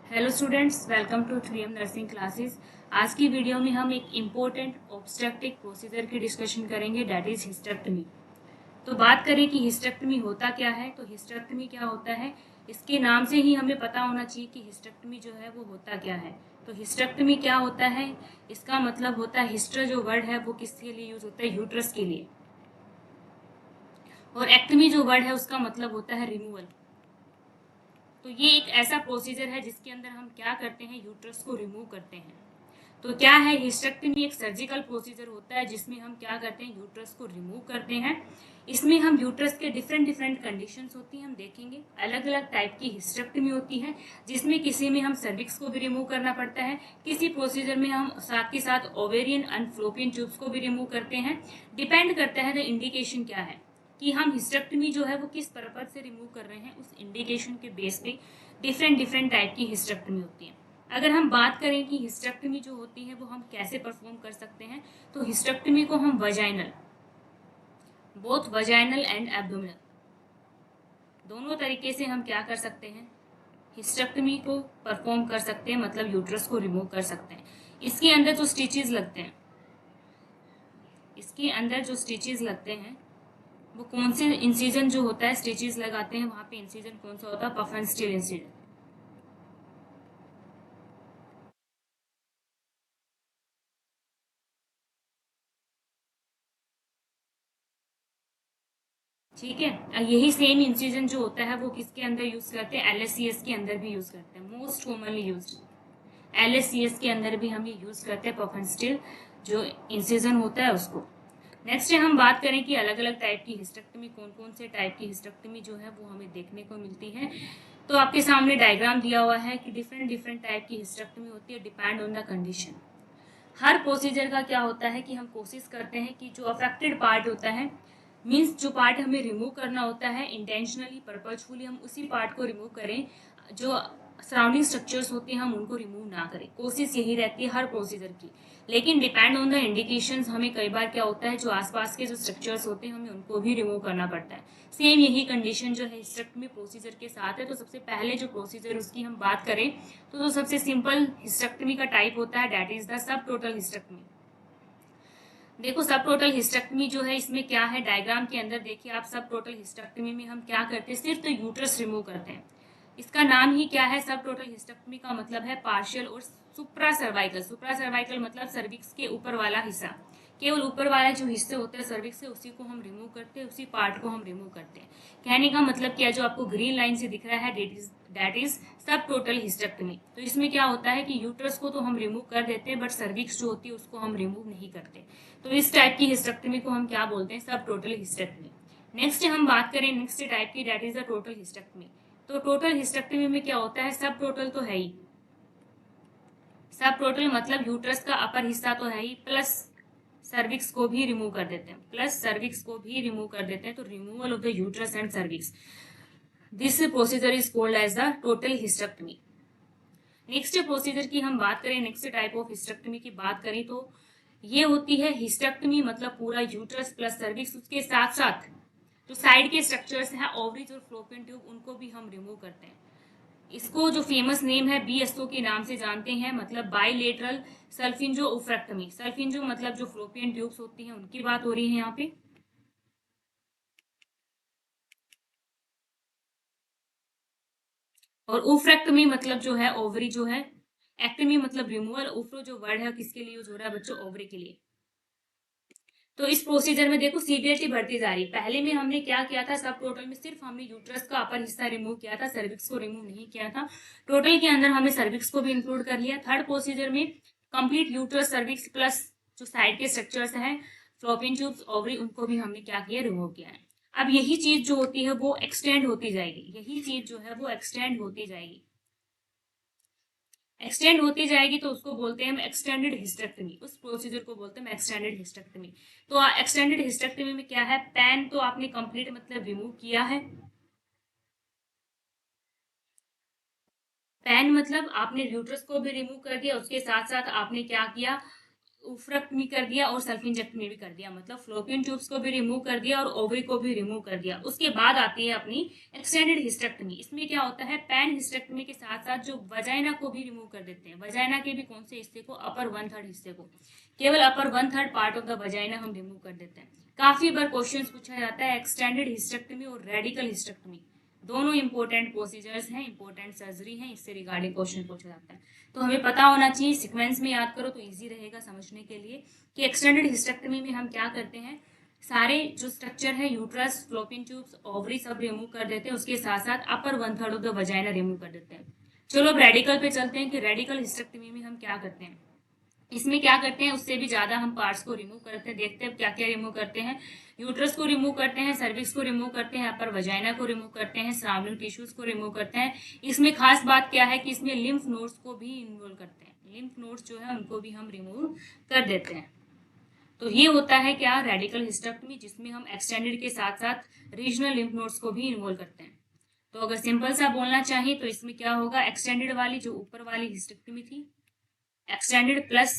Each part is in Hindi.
Hello students, welcome to 3M nursing classes. आज की वीडियो में हम एक इम्पोर्टेंट ऑब्स्ट्रक्टिव प्रोसीजर की डिस्कशन करेंगे, डैट इज हिस्टेक्टमी। तो बात करें कि हिस्टेक्टमी होता क्या है, तो हिस्टेक्टमी क्या होता है, इसके नाम से ही हमें पता होना चाहिए कि हिस्टेक्टमी जो है वो होता क्या है। तो हिस्टेक्टमी क्या होता है, इसका मतलब होता है, हिस्टर जो वर्ड है वो किसके लिए यूज होता है, यूट्रस के लिए। और एक्टमी जो वर्ड है उसका मतलब होता है रिमूवल। तो ये एक ऐसा प्रोसीजर है जिसके अंदर हम क्या करते हैं, यूट्रस को रिमूव करते हैं। तो क्या है, हिस्टेक्टमी एक सर्जिकल प्रोसीजर होता है जिसमें हम क्या करते हैं, यूट्रस को रिमूव करते हैं। इसमें हम यूट्रस के डिफरेंट डिफरेंट कंडीशंस होती हैं, हम देखेंगे अलग अलग टाइप की हिस्टेक्टमी होती है, जिसमें किसी में हम सर्विक्स को भी रिमूव करना पड़ता है, किसी प्रोसीजर में हम साथ के साथ ओवेरियन एंड फ्लोपियन ट्यूब्स को भी रिमूव करते हैं। डिपेंड करता है द इंडिकेशन क्या है, कि हम हिस्टेक्टमी जो है वो किस पर्पज से रिमूव कर रहे हैं, उस इंडिकेशन के बेस पे डिफरेंट डिफरेंट टाइप की हिस्टेक्टमी होती है। अगर हम बात करें कि हिस्टेक्टमी जो होती है वो हम कैसे परफॉर्म कर सकते हैं, तो हिस्टेक्टमी को हम vaginal, both vaginal and abdominal, दोनों तरीके से हम क्या कर सकते हैं, हिस्टेक्टमी को परफॉर्म कर सकते हैं, मतलब यूट्रस को रिमूव कर सकते हैं। इसके अंदर जो स्टिचेस लगते हैं, इसके अंदर जो स्टिचेस लगते हैं वो कौन से इंसिजन जो होता है, स्टिचेस लगाते हैं वहां पे इंसिजन कौन सा होता है, पफ एंड स्टिल इंसिजन। ठीक है, यही सेम इंसिजन जो होता है वो किसके अंदर यूज करते हैं, एलएससीएस के अंदर भी यूज करते हैं, मोस्ट कॉमनली यूज्ड। एलएससीएस के अंदर भी हम ये यूज करते हैं, पफ एंड स्टिल जो इंसिजन होता है उसको। नेक्स्ट हम बात करें कि अलग अलग टाइप की हिस्टेक्टमी, कौन कौन से टाइप की हिस्टेक्टमी जो है वो हमें देखने को मिलती है। तो आपके सामने डायग्राम दिया हुआ है कि डिफरेंट डिफरेंट टाइप की हिस्टेक्टमी होती है, depend on the condition. Her procedure का क्या होता है कि हम कोशिश करते हैं कि जो अफेक्टेड पार्ट होता है, मीन्स जो पार्ट हमें रिमूव करना होता है, इंटेंशनली पर्पजफुली हम उसी पार्ट को रिमूव करें, जो सराउंडिंग स्ट्रक्चर्स होते हैं हम उनको रिमूव ना करें। कोशिश यही रहती है हर प्रोसीजर की। लेकिन डिपेंड ऑन द इंडिकेशंस, हमें कई बार क्या होता है, जो आसपास के जो स्ट्रक्चर्स होते हैं हमें उनको भी रिमूव करना पड़ता है। सेम यही कंडीशन जो है हिस्टेक्टमी प्रोसीजर के साथ है। तो सबसे पहले जो प्रोसीजर उसकी हम बात करें, तो जो सबसे सिंपल हिस्टेक्टमी का टाइप होता है, that is the sub total hysterectomy. देखो सब टोटल हिस्टेक्टमी जो है, इसमें क्या है, डायग्राम के अंदर देखिए आप, सब टोटल हिस्टेक्टमी में हम क्या करते हैं, सिर्फ तो यूट्रस रिमूव करते हैं। इसका नाम ही क्या है, सब टोटल हिस्टेक्टमी का मतलब है पार्शियल और सुप्रा सर्वाइकल। सुप्रा सर्वाइकल मतलब सर्विक्स के ऊपर वाला हिस्सा, केवल ऊपर वाला जो हिस्से होते हैं सर्विक्स से, उसी को हम रिमूव करते हैं, उसी पार्ट को हम रिमूव करते हैं। कहने का मतलब क्या, जो आपको ग्रीन लाइन से दिख रहा है, दैट इज सब टोटल हिस्टेक्टमी। तो इसमें क्या होता है कि यूट्रस को तो हम रिमूव कर देते हैं, बट सर्विक्स जो होती है उसको हम रिमूव नहीं करते। तो इस टाइप की हिस्टेक्टमी को हम क्या बोलते हैं, सब टोटल हिस्टेक्टमी। नेक्स्ट हम बात करें नेक्स्ट टाइप की, that is the total hysterectomy. तो टोटल हिस्टेक्टमी में क्या होता है, सब टोटल तो है ही, सब टोटल मतलब यूट्रस का अपर हिस्सा तो है ही, प्लस सर्विक्स को भी रिमूव कर देते हैं, प्लस सर्विक्स को भी रिमूव कर देते हैं। तो removal of the uterus and cervix, this procedure is called as the total hysterectomy. Next procedure की हम बात करें, नेक्स्ट टाइप ऑफ हिस्टेक्टमी की बात करें, तो ये होती है हिस्टेक्टमी मतलब पूरा यूट्रस प्लस सर्विक्स, उसके साथ साथ जो साइड के स्ट्रक्चर्स हैं, ओवरीज और फ्लोपियन ट्यूब, उनको भी हम रिमूव करते हैं। इसको जो फेमस नेम है बीएसओ के नाम से जानते हैं, मतलब बाइलेटरल सल्फिंजो ओफ्रेक्टमी। सल्फिंजो मतलब जो फ्लोपियन ट्यूब्स होती हैं उनकी बात हो रही है यहाँ पे, और ओफ्रेक्टमी मतलब जो है ओवरी जो है, एक्टमी मतलब रिमूवल, ओफ्रो जो वर्ड है किसके लिए यूज हो रहा है बच्चों, ओवरी के लिए। तो इस प्रोसीजर में देखो सीवियरिटी बढ़ती जा रही है। पहले में हमने क्या किया था, सब टोटल में सिर्फ हमने यूट्रस का अपर हिस्सा रिमूव किया था, सर्विक्स को रिमूव नहीं किया था। टोटल के अंदर हमने सर्विक्स को भी इंक्लूड कर लिया। थर्ड प्रोसीजर में कंप्लीट यूट्रस सर्विक्स प्लस जो साइड के स्ट्रक्चर्स हैं, फ्लोपियन ट्यूब्स, ओवरी, उनको भी हमने क्या किया, रिमूव किया है। अब यही चीज जो होती है वो एक्सटेंड होती जाएगी, यही चीज जो है वो एक्सटेंड होती जाएगी, एक्सटेंड होती जाएगी, तो उसको बोलते हैं हम एक्सटेंडेड हिस्टेक्टमी। उस प्रोसीजर को बोलते हैं एक्सटेंडेड हिस्टेक्टमी। तो एक्सटेंडेड हिस्टेक्टमी में क्या है, पैन तो आपने कंप्लीट मतलब रिमूव किया है, पैन मतलब आपने यूट्रस को भी रिमूव कर दिया, उसके साथ साथ आपने क्या किया, उफ्रेक्टमी कर दिया और सेल्फ इंजेक्टमी भी कर दिया, मतलब फ्लोपियन ट्यूब्स को भी रिमूव कर दिया और ओवरी को भी रिमूव कर दिया। उसके बाद आती है अपनी एक्सटेंडेड हिस्टेक्टमी। इसमें क्या होता है, पैन हिस्टेक्टमी के साथ साथ जो वजाइना को भी रिमूव कर देते हैं। वजाइना के भी कौन से हिस्से को, अपर 1/3 हिस्से को, केवल अपर 1/3 पार्ट ऑफ द वजाइना हम रिमूव कर देते हैं। काफी बार क्वेश्चन पूछा जाता है एक्सटेंडेड हिस्टेक्टमी और रेडिकल हिस्टेक्टमी, दोनों इंपॉर्टेंट प्रोसीजर्स हैं, इंपॉर्टेंट सर्जरी हैं, इससे रिगार्डिंग क्वेश्चन पूछा जाता है। तो हमें पता होना चाहिए, सीक्वेंस में याद करो तो इजी रहेगा समझने के लिए कि एक्सटेंडेड हिस्टेक्टमी में हम क्या करते हैं, सारे जो स्ट्रक्चर है यूट्रस, फ्लोपियन ट्यूब्स, ओवरी सब रिमूव कर देते हैं, उसके साथ साथ अपर 1/3 ऑफ द वजाइना रिमूव कर देते हैं। चलो अब रेडिकल पे चलते हैं कि रेडिकल हिस्टेक्टमी में हम क्या करते हैं। इसमें क्या करते हैं, उससे भी ज्यादा हम पार्ट्स को रिमूव करते हैं। देखते हैं क्या क्या रिमूव करते हैं। यूट्रस को रिमूव करते हैं, सर्विक्स को रिमूव करते हैं, अपर वजाइना को रिमूव करते हैं, सराउंडिंग टिश्यूज को रिमूव करते हैं। इसमें खास बात क्या है कि इसमें लिम्फ नोड्स को भी इन्वॉल्व करते हैं। लिम्फ नोड्स जो है उनको भी हम रिमूव कर देते हैं। तो ये होता है क्या, रेडिकल हिस्टेक्टमी, जिसमें हम एक्सटेंडेड के साथ साथ रीजनल लिम्फ नोड्स को भी इन्वॉल्व करते हैं। तो अगर सिंपल सा बोलना चाहिए तो इसमें क्या होगा, एक्सटेंडेड वाली जो ऊपर वाली हिस्टेक्टमी थी, एक्सटेंडेड प्लस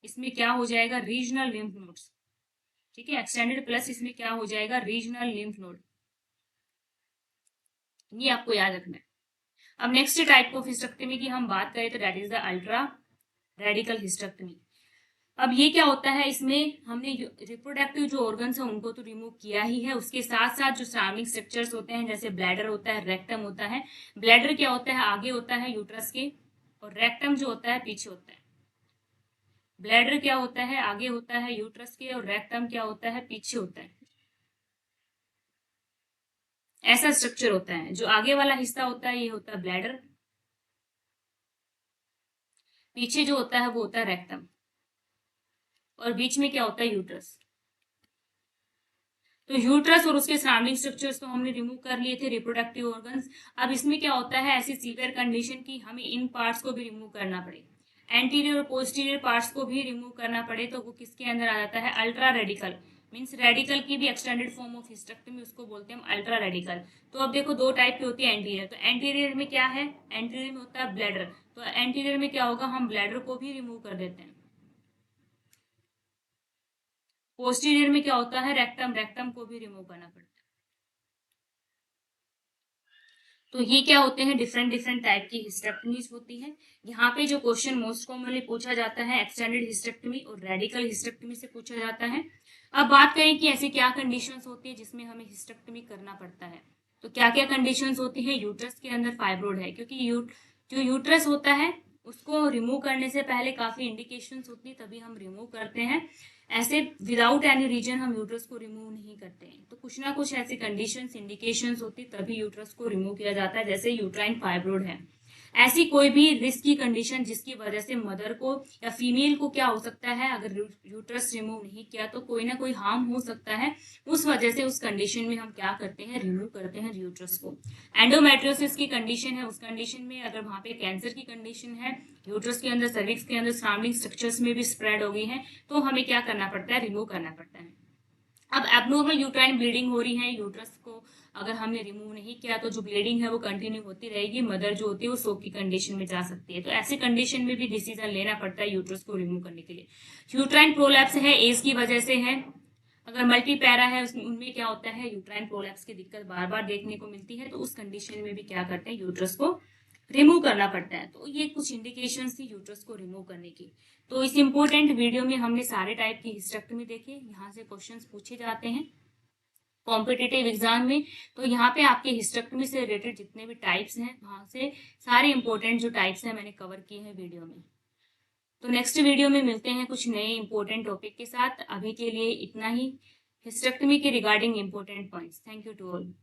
इसमें क्या हो जाएगा, रीजनल लिम्फ नोड्स। ठीक है, एक्सटेंडेड प्लस इसमें क्या हो जाएगा, रीजनल लिम्फ नोड। ये आपको याद रखना है। अब नेक्स्ट टाइप ऑफ हिस्टेक्टमी की हम बात करें तो that is the ultra radical hysterectomy. अब ये क्या होता है, इसमें हमने रिप्रोडक्टिव जो ऑर्गन्स है उनको तो रिमूव किया ही है, उसके साथ साथ जो सराउंडिंग स्ट्रक्चर्स होते हैं, जैसे ब्लैडर होता है, रेक्टम होता है। ब्लैडर क्या होता है, आगे होता है यूट्रस के, और रेक्टम जो होता है पीछे होता है। ब्लैडर क्या होता है, आगे होता है यूट्रस के, और रेक्टम क्या होता है, पीछे होता है। ऐसा स्ट्रक्चर होता है। जो आगे वाला हिस्सा होता है ये होता है ब्लैडर, पीछे जो होता है वो होता है रेक्टम, और बीच में क्या होता है, यूट्रस। तो यूट्रस और उसके सराउंडिंग स्ट्रक्चर्स तो हमने रिमूव कर लिए थे, रिप्रोडक्टिव ऑर्गन्स। अब इसमें क्या होता है, ऐसी सीवियर कंडीशन की हमें इन पार्ट्स को भी रिमूव करना पड़े, एंटीरियर और पोस्टीरियर पार्ट्स को भी रिमूव करना पड़े, तो वो किसके अंदर आ जाता है, अल्ट्रा रेडिकल। मीन्स रेडिकल की भी एक्सटेंडेड फॉर्म ऑफ हिस्टेक्टमी, उसको बोलते हैं हम अल्ट्रा रेडिकल। तो अब देखो दो टाइप की होती है एंटीरियर। तो एंटीरियर में क्या है, एंटीरियर में होता है ब्लैडर। तो एंटीरियर में क्या होगा, हम ब्लैडर को भी रिमूव कर देते हैं। पोस्टीरियर में क्या होता है, रेक्टम, रेक्टम को भी रिमूव करना पड़ता है। तो ये क्या होते हैं, डिफरेंट डिफरेंट टाइप की हिस्टेक्टमीज होती है। यहाँ पे जो क्वेश्चन मोस्ट कॉमनली पूछा जाता है एक्सटेंडेड हिस्टेक्टमी और रेडिकल हिस्टेक्टमी से पूछा जाता है। अब बात करें कि ऐसी क्या कंडीशंस होती है जिसमें हमें हिस्टेक्टमी करना पड़ता है। तो क्या क्या कंडीशंस होती है, यूट्रस के अंदर फाइब्रोड है, क्योंकि जो यूट्रस होता है उसको रिमूव करने से पहले काफी इंडिकेशंस होती है, तभी हम रिमूव करते हैं। ऐसे विदाउट एनी रीजन हम यूट्रस को रिमूव नहीं करते हैं। तो कुछ ना कुछ ऐसी कंडीशंस, इंडिकेशंस होती तभी यूट्रस को रिमूव किया जाता है। जैसे यूट्राइन फाइब्रोड है, ऐसी कोई भी रिस्क की कंडीशन जिसकी वजह से मदर को या फीमेल को क्या हो सकता है, अगर यूट्रस रिमूव नहीं किया तो कोई ना कोई हार्म हो सकता है। उस वजह से उस कंडीशन में हम क्या करते हैं, रिमूव करते हैं यूट्रस को। एंडोमेट्रियोसिस की कंडीशन है, उस कंडीशन में अगर वहां पे कैंसर की कंडीशन है, यूट्रस के अंदर, सर्विक्स के अंदर सराउंडिंग स्ट्रक्चर्स में भी स्प्रेड हो गई है, तो हमें क्या करना पड़ता है, रिमूव करना पड़ता है। अब एबनॉर्मल यूट्राइन ब्लीडिंग हो रही है, यूट्रस को अगर हमने रिमूव नहीं किया तो जो ब्लीडिंग है वो कंटिन्यू होती रहेगी, मदर जो होती है वो शोक की कंडीशन में जा सकती है। तो ऐसे कंडीशन में भी डिसीजन लेना पड़ता है यूट्रस को रिमूव करने के लिए। यूट्राइन प्रोलैप्स है, एज की वजह से है। अगर मल्टी पैरा है उनमें क्या होता है, यूट्राइन प्रोलैप्स की दिक्कत बार बार देखने को मिलती है, तो उस कंडीशन में भी क्या करते हैं, यूट्रस को रिमूव करना पड़ता है। तो ये कुछ इंडिकेशंस थी यूट्रस को रिमूव करने की। तो इस इंपॉर्टेंट वीडियो में हमने सारे टाइप की हिस्टेक्टमी देखे। यहाँ से क्वेश्चंस पूछे जाते हैं कॉम्पिटिटिव एग्जाम में। तो यहाँ पे आपके हिस्टेक्टमी से रिलेटेड जितने भी टाइप्स हैं, वहां से सारे इंपॉर्टेंट जो टाइप्स हैं मैंने कवर किए हैं वीडियो में। तो नेक्स्ट वीडियो में मिलते हैं कुछ नए इंपॉर्टेंट टॉपिक के साथ। अभी के लिए इतना ही हिस्टेक्टमी के regarding important points. Thank you to all.